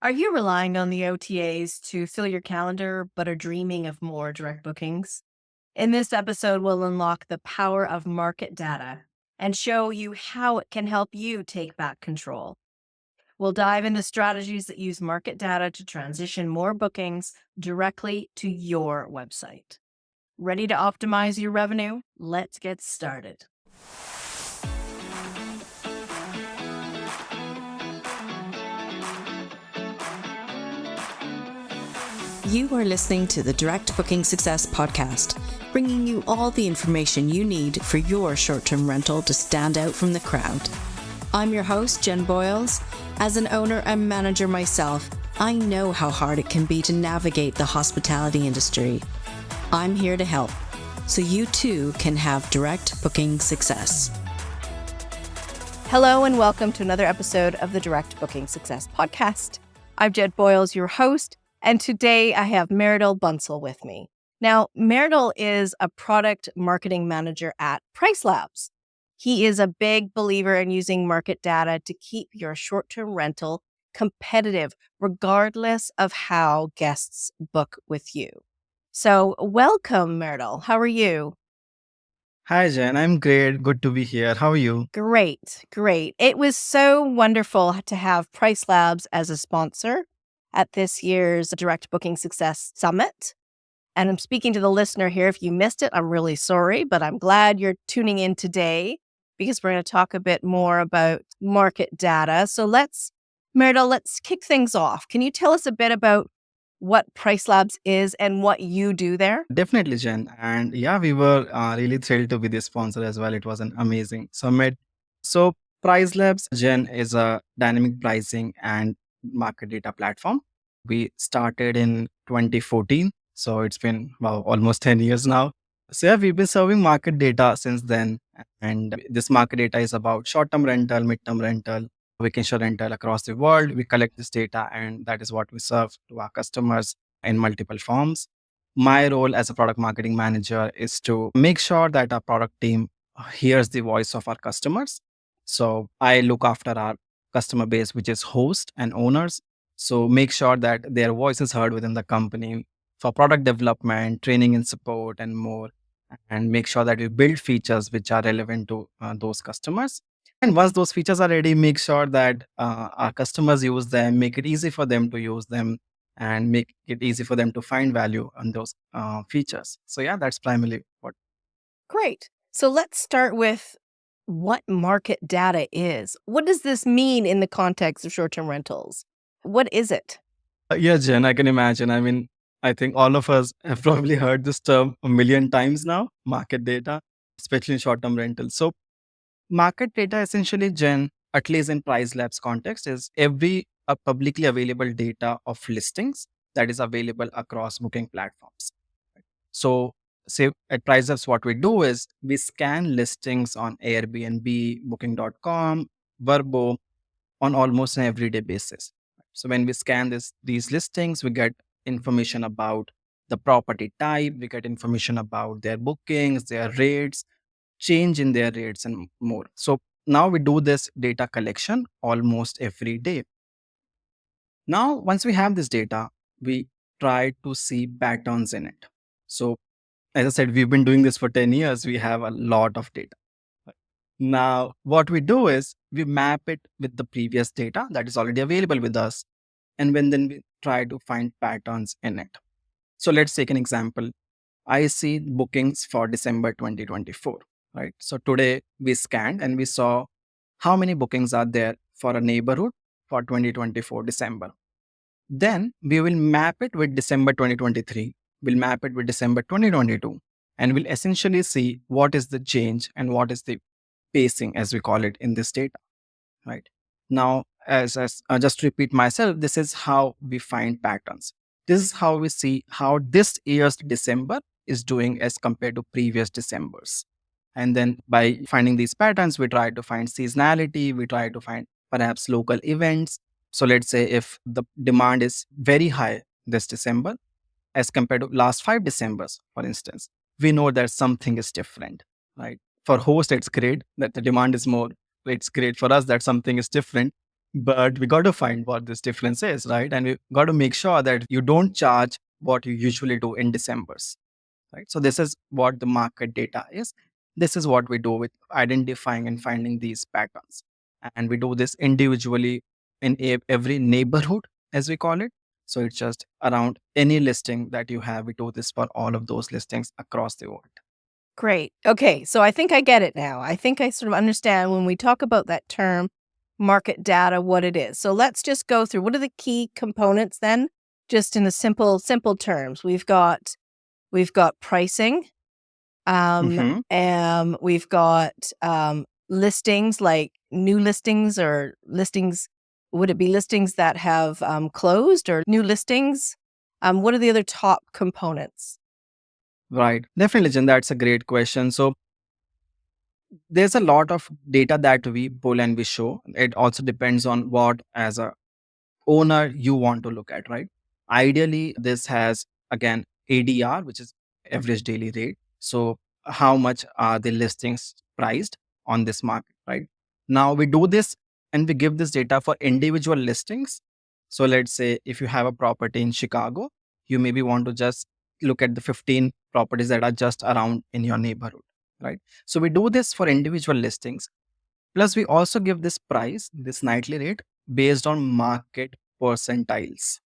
Are you relying on the OTAs to fill your calendar but are dreaming of more direct bookings? In this episode, we'll unlock the power of market data and show you how it can help you take back control. We'll dive into strategies that use market data to transition more bookings directly to your website. Ready to optimize your revenue? Let's get started. You are listening to the Direct Booking Success Podcast, bringing you all the information you need for your short-term rental to stand out from the crowd. I'm your host, Jen Boyles. As an owner and manager myself, I know how hard it can be to navigate the hospitality industry. I'm here to help, so you too can have direct booking success. Hello and welcome to another episode of the Direct Booking Success Podcast. I'm Jen Boyles, your host. And today I have Mridul Bansal with me. Now, Mridul is a product marketing manager at PriceLabs. He is a big believer in using market data to keep your short-term rental competitive, regardless of how guests book with you. So welcome, Mridul. How are you? Hi, Jen. I'm great. Good to be here. How are you? Great. It was so wonderful to have PriceLabs as a sponsor at this year's Direct Booking Success Summit. And I'm speaking to the listener here. If you missed it, I'm really sorry, but I'm glad you're tuning in today because we're going to talk a bit more about market data. So Mridul, let's kick things off. Can you tell us a bit about what PriceLabs is and what you do there? Definitely, Jen. And yeah, we were really thrilled to be the sponsor as well. It was an amazing summit. So, PriceLabs, Jen, is a dynamic pricing and market data platform. We started in 2014. So, it's been almost 10 years now. So, yeah, we've been serving market data since then. And this market data is about short term rental, mid term rental, vacation rental across the world. We collect this data, and that is what we serve to our customers in multiple forms. My role as a product marketing manager is to make sure that our product team hears the voice of our customers. So I look after our customer base, which is host and owners. So make sure that their voice is heard within the company for product development, training and support, and more. And make sure that we build features which are relevant to those customers. And once those features are ready, make sure that our customers use them, make it easy for them to use them, and make it easy for them to find value on those features. So yeah, that's primarily what. Great. So let's start with what market data is. What does this mean in the context of short-term rentals? What is it? Yeah, Jen, I can imagine. I mean, I think all of us have probably heard this term a million times now, market data, especially in short-term rentals. So market data essentially, Jen, at least in Price Labs context, is every publicly available data of listings that is available across booking platforms. So, say at Price Labs, what we do is we scan listings on Airbnb, Booking.com, Verbo on almost an everyday basis. So, when we scan these listings, we get information about the property type, we get information about their bookings, their rates, change in their rates, and more. So, now we do this data collection almost every day. Now, once we have this data, we try to see patterns in it. So, as I said, we've been doing this for 10 years. We have a lot of data. Now, what we do is we map it with the previous data that is already available with us. And then we try to find patterns in it. So let's take an example. I see bookings for December 2024, right? So today we scanned and we saw how many bookings are there for a neighborhood for 2024 December. Then we will map it with December 2023. We'll map it with December 2022. And we'll essentially see what is the change and what is the pacing, as we call it, in this data, right? Now, as just to repeat myself, this is how we find patterns. This is how we see how this year's December is doing as compared to previous Decembers. And then by finding these patterns, we try to find seasonality, we try to find perhaps local events. So let's say if the demand is very high this December as compared to last 5 Decembers, for instance, we know that something is different, right? For host, it's great that the demand is more. It's great for us that something is different. But we got to find what this difference is, right? And we got to make sure that you don't charge what you usually do in December's, right? So this is what the market data is. This is what we do with identifying and finding these patterns. And we do this individually in every neighborhood, as we call it. So it's just around any listing that you have. We do this for all of those listings across the world. Great. Okay, so I think I get it now. I think I sort of understand when we talk about that term market data, what it is. So let's just go through what are the key components then, just in the simple terms. We've got pricing, Mhm. we've got listings like new listings or listings. Would it be listings that have closed or new listings? What are the other top components? Right. Definitely, Jen, that's a great question. So there's a lot of data that we pull and we show. It also depends on what, as a owner, you want to look at, right? Ideally, this has again ADR, which is average daily rate. So how much are the listings priced on this market, right? Now we do this and we give this data for individual listings. So let's say if you have a property in Chicago, you maybe want to just look at the 15 properties that are just around in your neighborhood, right? So we do this for individual listings. Plus, we also give this price, this nightly rate, based on market percentiles.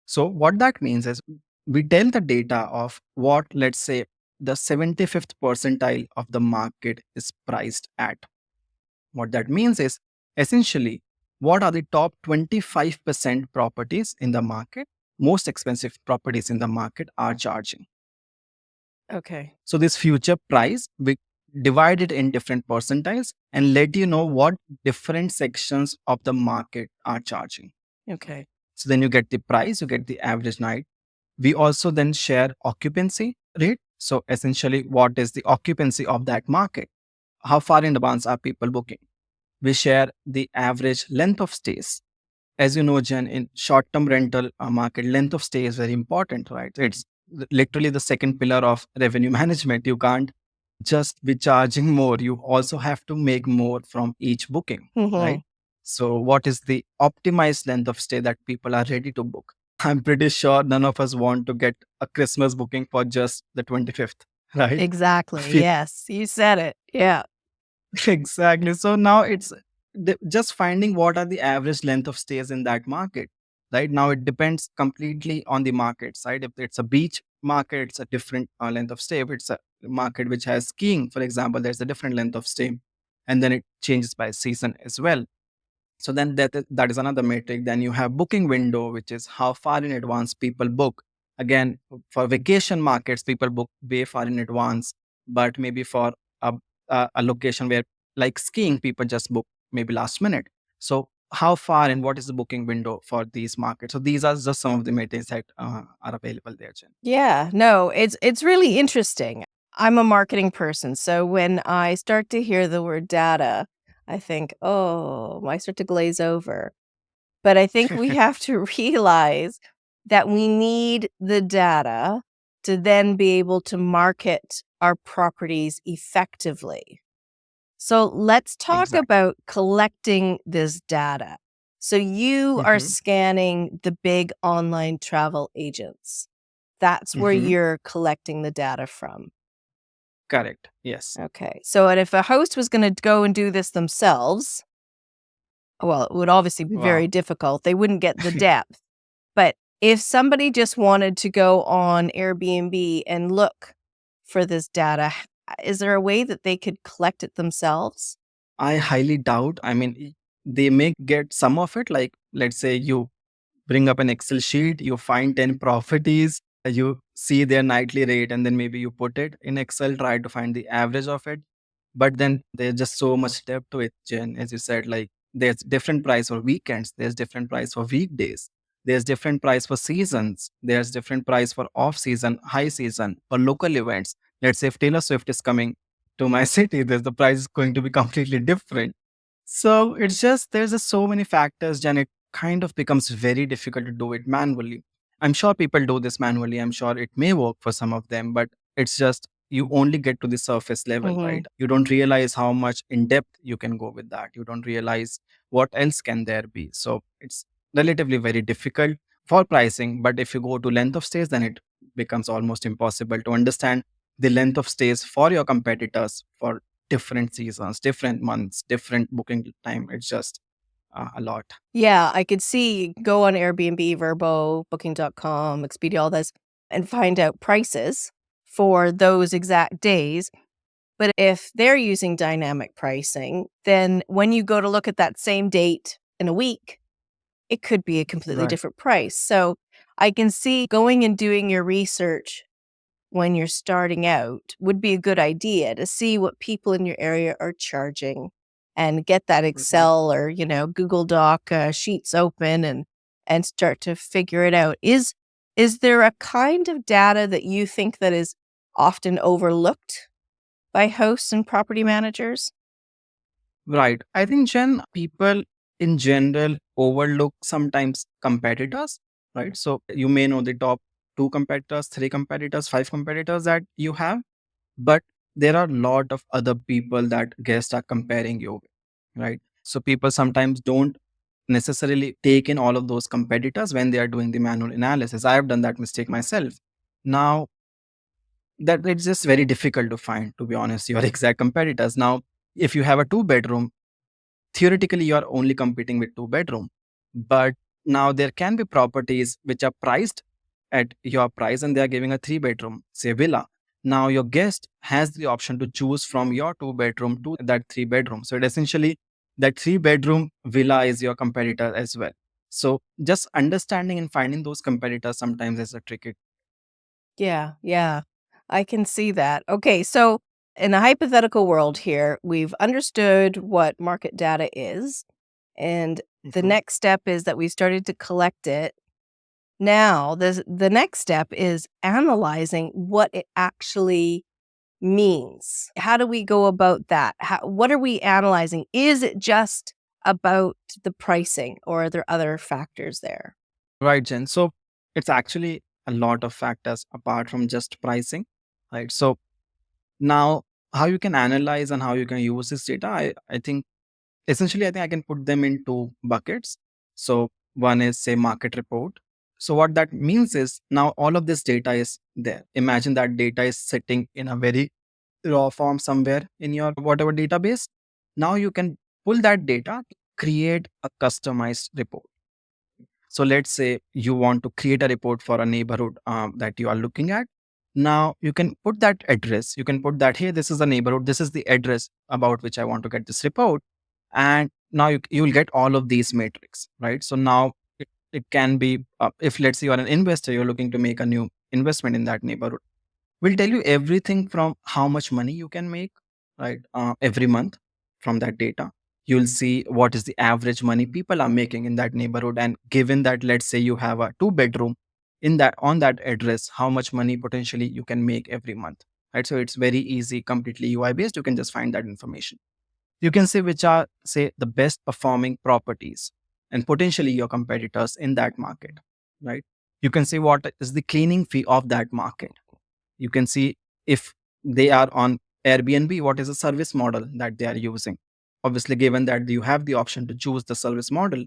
So, what that means is we tell the data of what, let's say, the 75th percentile of the market is priced at. What that means is essentially what are the top 25% properties in the market, most expensive properties in the market are charging. Okay. So this future price, we divide it in different percentiles and let you know what different sections of the market are charging. Okay. So then you get the price, you get the average night. We also then share occupancy rate. So essentially, what is the occupancy of that market? How far in advance are people booking? We share the average length of stays. As you know, Jen, in short-term rental market, length of stay is very important, right? It's literally the second pillar of revenue management. You can't just be charging more. You also have to make more from each booking, Hmm. right? So, what is the optimized length of stay that people are ready to book? I'm pretty sure none of us want to get a Christmas booking for just the 25th, right? Exactly. Yes, you said it. Yeah. Exactly. So now it's just finding what are the average length of stays in that market. Right now, it depends completely on the market side. If it's a beach market, it's a different length of stay. If it's a market which has skiing, for example, there's a different length of stay, and then it changes by season as well. So then that is another metric. Then you have booking window, which is how far in advance people book. Again, for vacation markets, people book way far in advance, but maybe for a, a location where like skiing, people just book maybe last minute. So how far and what is the booking window for these markets? So these are just some of the metrics that are available there, Jen. Yeah. No, it's really interesting. I'm a marketing person, so when I start to hear the word data, I think, oh, I start to glaze over. But I think we have to realize that we need the data to then be able to market our properties effectively. So let's talk Exactly. about collecting this data. So you are Hmm. scanning the big online travel agents. That's where Hmm. you're collecting the data from. Correct. Yes. Okay. So and if a host was going to go and do this themselves, well, it would obviously be Wow. very difficult. They wouldn't get the depth. But if somebody just wanted to go on Airbnb and look for this data, is there a way that they could collect it themselves? I highly doubt. I mean, they may get some of it. Like, let's say you bring up an Excel sheet, you find 10 properties, you see their nightly rate, and then maybe you put it in Excel, try to find the average of it. But then there's just so much depth to it, Jen. As you said, like there's different price for weekends, there's different price for weekdays, there's different price for seasons, there's different price for off season, high season, for local events. Let's say if Taylor Swift is coming to my city, there's the price is going to be completely different. So it's just there's just so many factors, Jen. It kind of becomes very difficult to do it manually. I'm sure people do this manually. I'm sure it may work for some of them, but it's just you only get to the surface level, Mhm. right? You don't realize how much in depth you can go with that. You don't realize what else can there be. So it's relatively very difficult for pricing. But if you go to length of stays, then it becomes almost impossible to understand the length of stays for your competitors for different seasons, different months, different booking time. It's just a lot. Yeah, I could see go on Airbnb, Vrbo, Booking.com, Expedia, all this, and find out prices for those exact days. But if they're using dynamic pricing, then when you go to look at that same date in a week, it could be a completely Right. different price. So I can see going and doing your research when you're starting out would be a good idea to see what people in your area are charging and get that Mhm. Excel or, Google Doc sheets open and start to figure it out. Is there a kind of data that you think that is often overlooked by hosts and property managers? Right. I think, Jen, people in general overlook sometimes competitors, right? So you may know the top two competitors, three competitors, five competitors that you have, but there are a lot of other people that guests are comparing you with, right? So people sometimes don't necessarily take in all of those competitors when they are doing the manual analysis. I have done that mistake myself. Now, that it's just very difficult to find, to be honest, your exact competitors. Now, if you have a two-bedroom, theoretically you are only competing with two bedroom, but now there can be properties which are priced at your price and they are giving a three bedroom, say villa. Now your guest has the option to choose from your two bedroom to that three bedroom, so it essentially that three bedroom villa is your competitor as well. So just understanding and finding those competitors sometimes is a tricky. Yeah, yeah. I can see that. Okay, so in a hypothetical world here, we've understood what market data is, and the Mhm. next step is that we started to collect it. Now, the next step is analyzing what it actually means. How do we go about that? What are we analyzing? Is it just about the pricing or are there other factors there? Right, Jen. So it's actually a lot of factors apart from just pricing, right? So now, how you can analyze and how you can use this data, I think essentially, I think I can put them into buckets. So one is say market report. So what that means is now all of this data is there. Imagine that data is sitting in a very raw form somewhere in your whatever database. Now you can pull that data, create a customized report. So let's say you want to create a report for a neighborhood that you are looking at. Now you can put that address. You can put that, hey, this is the neighborhood. This is the address about which I want to get this report. And now you will get all of these metrics, right? So now it can be, if let's say you are an investor, you're looking to make a new investment in that neighborhood. We'll tell you everything from how much money you can make, right, every month from that data. You'll see what is the average money people are making in that neighborhood. And given that, let's say you have a two bedroom in that on that address, how much money potentially you can make every month, right? So it's very easy, completely UI based. You can just find that information. You can see which are, say, the best performing properties and potentially your competitors in that market, right? You can see what is the cleaning fee of that market. You can see if they are on Airbnb, what is the service model that they are using. Obviously, given that you have the option to choose the service model,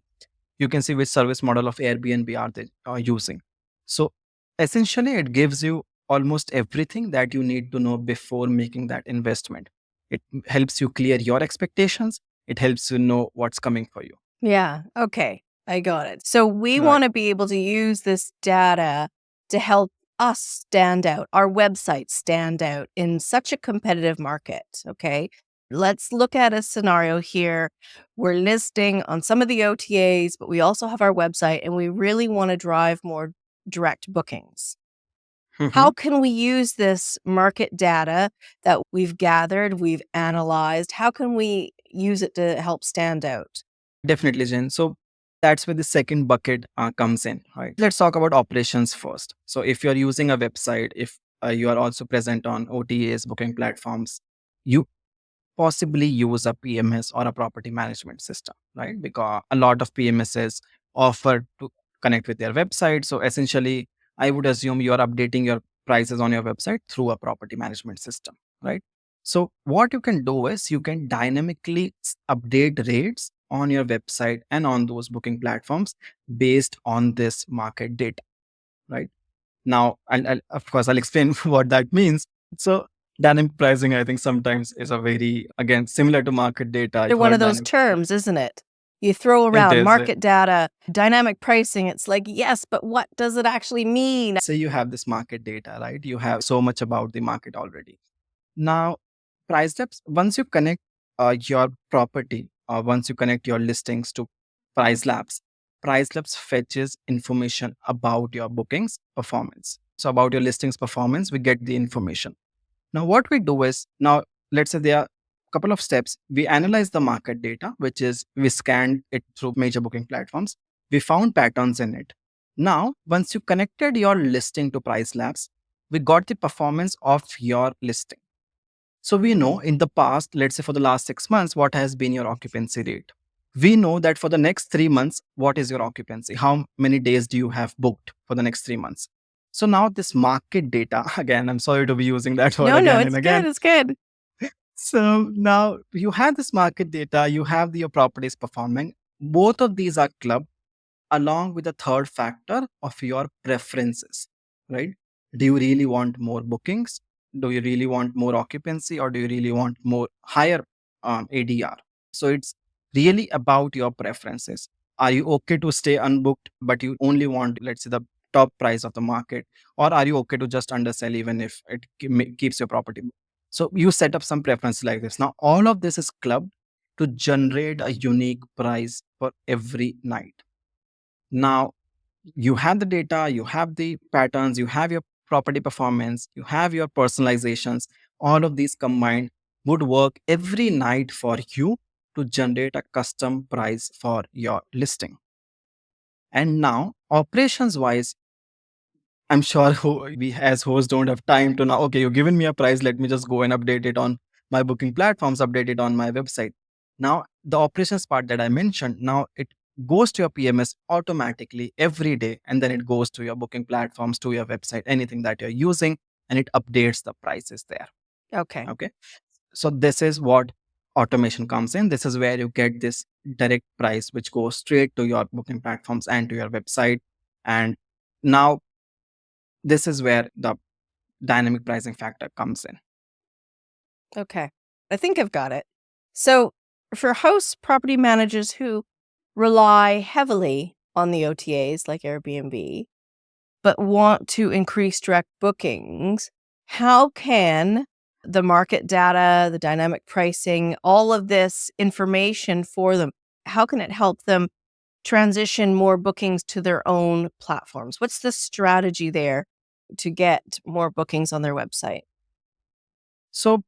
you can see which service model of Airbnb are they using. So essentially, it gives you almost everything that you need to know before making that investment. It helps you clear your expectations. It helps you know what's coming for you. Yeah. Okay. I got it. So we Right. want to be able to use this data to help us stand out, our website stand out in such a competitive market. Okay. Let's look at a scenario here. We're listing on some of the OTAs, but we also have our website and we really want to drive more direct bookings. How Mhm. can we use this market data that we've gathered, we've analyzed? How can we use it to help stand out? Definitely, Jen. So that's where the second bucket comes in, right? Let's talk about operations first. So if you're using a website, if you are also present on OTAs, booking platforms, you possibly use a PMS or a property management system, right? Because a lot of PMSs offer to connect with their website. So essentially, I would assume you are updating your prices on your website through a property management system, right? So what you can do is you can dynamically update rates on your website and on those booking platforms based on this market data, right? Now, of course, I'll explain what that means. So dynamic pricing, I think sometimes is a very, again, similar to market data. They're I've one of heard those dynamic. terms, isn't it? You throw It around is. market data, dynamic pricing. It's like, yes, but what does it actually mean? Say you have this market data, right? You have so much about the market already. Now, PriceLabs, once you connect your property, or once you connect your listings to PriceLabs, PriceLabs fetches information about your bookings performance. So about your listings performance, we get the information. Now, what we do is, now let's say there are a couple of steps. We analyze the market data, which is we scanned it through major booking platforms. We found patterns in it. Now, once you connected your listing to PriceLabs, we got the performance of your listing. So we know in the past, let's say for the last 6 months, what has been your occupancy rate. We know that for the next 3 months, what is your occupancy? How many days do you have booked for the next 3 months? So now this market data, again, I'm sorry to be using that word No, again it's and good. again. It's good. So now you have this market data, you have your properties performing. Both of these are clubbed along with the third factor of your preferences, right? Do you really want more bookings? Do you really want more occupancy, or do you really want more higher ADR? So it's really about your preferences. Are you okay to stay unbooked, but you only want, let's say, the top price of the market? Or are you okay to just undersell even if it keeps your property? So you set up some preferences like this. Now, all of this is clubbed to generate a unique price for every night. Now, you have the data, you have the patterns, you have your property performance, you have your personalizations. All of these combined would work every night for you to generate a custom price for your listing. And now, operations wise, I'm sure we as hosts don't have time to now, okay, you've given me a price, let me just go and update it on my booking platforms, update it on my website. Now, the operations part that I mentioned, now it goes to your PMS automatically every day, and then it goes to your booking platforms, to your website, anything that you're using, and it updates the prices there. Okay. Okay. So this is what automation comes in. This is where you get this direct price, which goes straight to your booking platforms and to your website. And now this is where the dynamic pricing factor comes in. Okay. I think I've got it. So, for hosts, property managers who rely heavily on the OTAs like Airbnb, but want to increase direct bookings, how can the market data, the dynamic pricing, all of this information for them, how can it help them transition more bookings to their own platforms? What's the strategy there to get more bookings on their website? So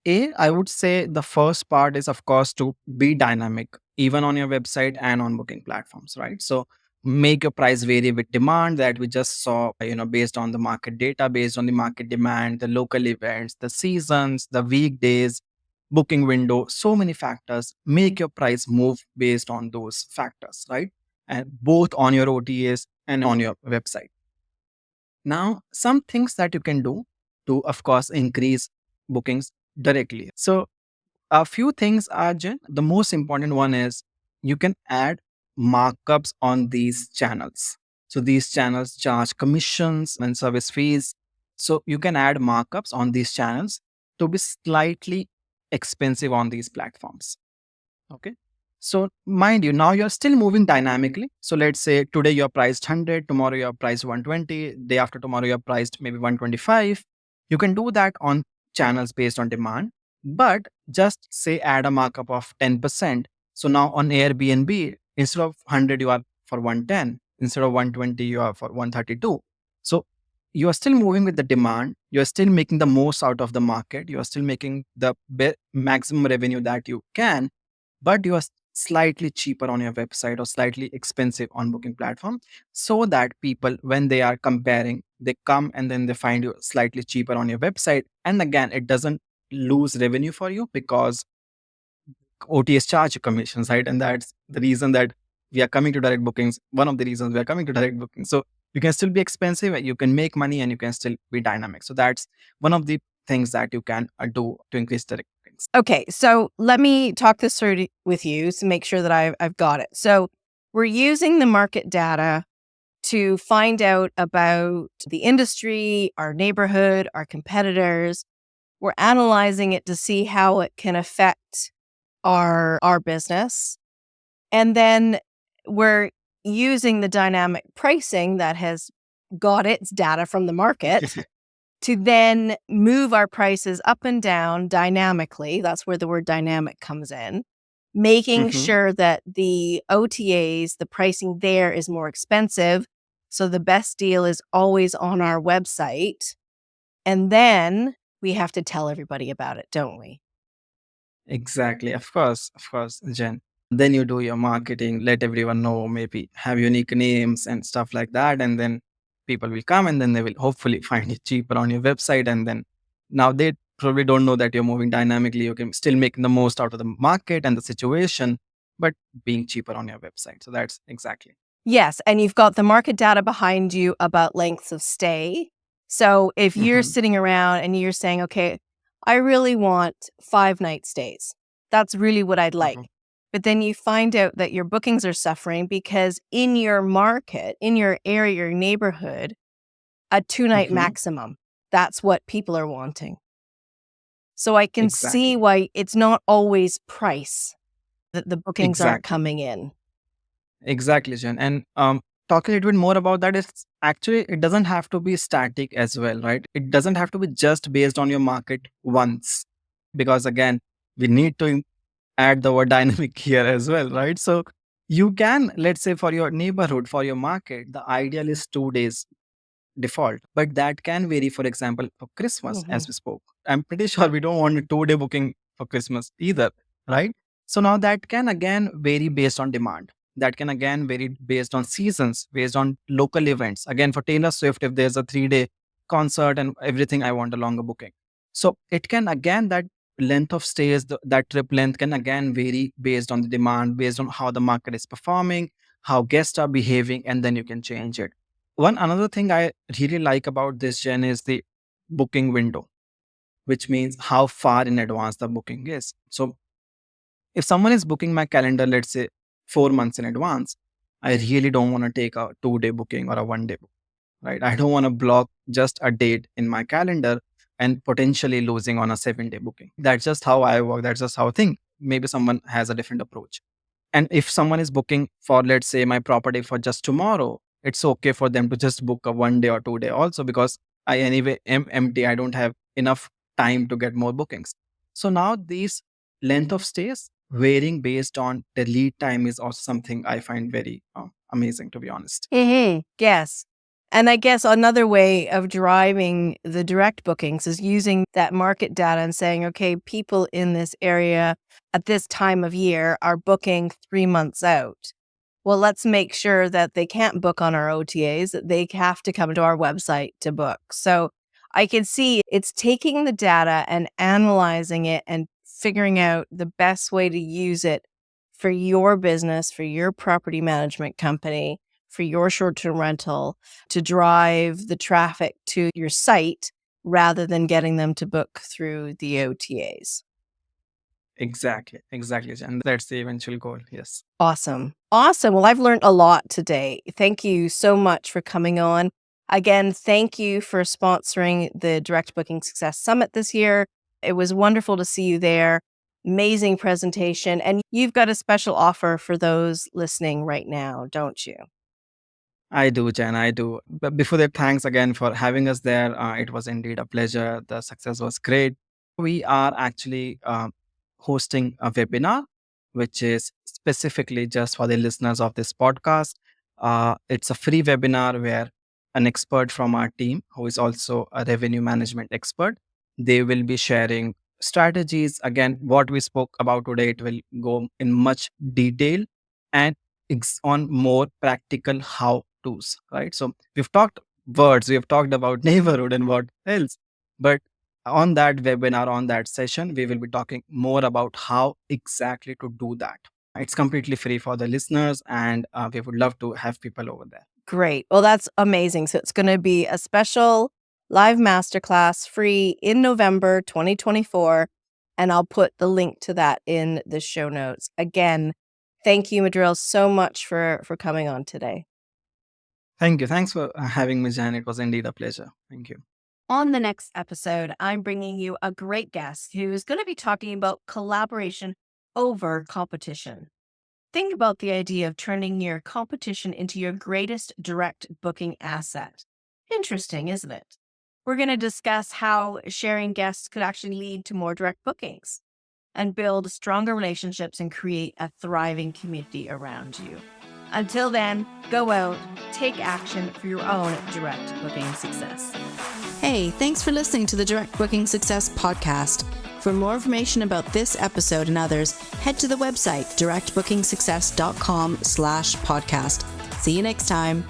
I would say the first part is, of course, to be dynamic, even on your website and on booking platforms, right? So make your price vary with demand that we just saw, based on the market data, based on the market demand, the local events, the seasons, the weekdays, booking window, so many factors. Make your price move based on those factors, right? And both on your OTAs and on your website. Now, some things that you can do to, of course, increase bookings directly. So, a few things are, Jen. The most important one is you can add markups on these channels. So, these channels charge commissions and service fees. So, you can add markups on these channels to be slightly expensive on these platforms. Okay. So mind you, now you're still moving dynamically. So let's say today you're priced 100, tomorrow you're priced 120, day after tomorrow you're priced maybe 125. You can do that on channels based on demand, but just say add a markup of 10%. So now on Airbnb, instead of 100, you are for 110. Instead of 120, you are for 132. So you are still moving with the demand. You're still making the most out of the market. You are still making the maximum revenue that you can, but you are slightly cheaper on your website or slightly expensive on booking platform, so that people, when they are comparing, they come and then they find you slightly cheaper on your website. And again, it doesn't lose revenue for you because OTS charge you commissions, right? And that's the reason that we are coming to direct bookings. One of the reasons we are coming to direct bookings. So You can still be expensive, you can make money, and you can still be dynamic. So that's one of the things that you can do to increase the rankings. Okay, so let me talk this through with you to make sure that I've got it. So we're using the market data to find out about the industry, our neighborhood, our competitors. We're analyzing it to see how it can affect our business. And then we're using the dynamic pricing that has got its data from the market to then move our prices up and down dynamically. That's where the word dynamic comes in. Making sure that the OTAs, the pricing there is more expensive. So the best deal is always on our website. And then we have to tell everybody about it, don't we? Exactly. Of course, Jen. Then you do your marketing, let everyone know, maybe have unique names and stuff like that. And then people will come and then they will hopefully find it cheaper on your website. And then now they probably don't know that you're moving dynamically. You can still make the most out of the market and the situation, but being cheaper on your website. So that's exactly. Yes. And you've got the market data behind you about lengths of stay. So if you're sitting around and you're saying, okay, I really want 5-night stays, that's really what I'd like. But then you find out that your bookings are suffering because in your market, in your area, your neighborhood, a 2-night maximum, that's what people are wanting. So I can see why it's not always price that the bookings aren't coming in. Exactly, Jen. And talking a little bit more about that, it's actually, it doesn't have to be static as well, right? It doesn't have to be just based on your market once, because again, we need to add the word dynamic here as well, right? So you can, let's say for your neighborhood, for your market, the ideal is 2 days default, but that can vary. For example, for Christmas, as we spoke, I'm pretty sure we don't want a 2-day booking for Christmas either, right? So now that can again vary based on demand. That can again vary based on seasons, based on local events. Again, for Taylor Swift, if there's a 3-day concert and everything, I want a longer booking. So it can again, that length of stays, that trip length can again vary based on the demand, based on how the market is performing, how guests are behaving, and then you can change it. One another thing I really like about this, Jen, is the booking window, which means how far in advance the booking is. So if someone is booking my calendar, let's say 4 months in advance, I really don't want to take a 2-day booking or a 1-day book, right? I don't want to block just a date in my calendar and potentially losing on a 7-day booking. That's just how I work. That's just how I think. Maybe someone has a different approach. And if someone is booking for, let's say, my property for just tomorrow, it's okay for them to just book a 1-day or 2-day also, because I anyway am empty. I don't have enough time to get more bookings. So now these length of stays varying based on the lead time is also something I find very amazing, to be honest. Yes. And I guess another way of driving the direct bookings is using that market data and saying, okay, people in this area at this time of year are booking 3 months out. Well, let's make sure that they can't book on our OTAs, that they have to come to our website to book. So I can see it's taking the data and analyzing it and figuring out the best way to use it for your business, for your property management company, for your short-term rental, to drive the traffic to your site rather than getting them to book through the OTAs. Exactly. And that's the eventual goal. Yes. Awesome. Well, I've learned a lot today. Thank you so much for coming on. Again, thank you for sponsoring the Direct Booking Success Summit this year. It was wonderful to see you there. Amazing presentation. And you've got a special offer for those listening right now, don't you? I do, Jen. I do. But before that, thanks again for having us there. It was indeed a pleasure. The success was great. We are actually hosting a webinar, which is specifically just for the listeners of this podcast. It's a free webinar where an expert from our team, who is also a revenue management expert, they will be sharing strategies. Again, what we spoke about today, it will go in much detail and on more practical how to's, right? So we've talked words, we have talked about neighborhood and what else, but on that webinar, on that session, we will be talking more about how exactly to do that. It's completely free for the listeners, and we would love to have people over there. Great. Well, that's amazing. So it's going to be a special live masterclass free in November 2024. And I'll put the link to that in the show notes. Again, thank you, Mridul, so much for coming on today. Thank you. Thanks for having me, Jen. It was indeed a pleasure. Thank you. On the next episode, I'm bringing you a great guest who's going to be talking about collaboration over competition. Think about the idea of turning your competition into your greatest direct booking asset. Interesting, isn't it? We're going to discuss how sharing guests could actually lead to more direct bookings and build stronger relationships and create a thriving community around you. Until then, go out, take action for your own direct booking success. Hey, thanks for listening to the Direct Booking Success podcast. For more information about this episode and others, head to the website directbookingsuccess.com/podcast. See you next time.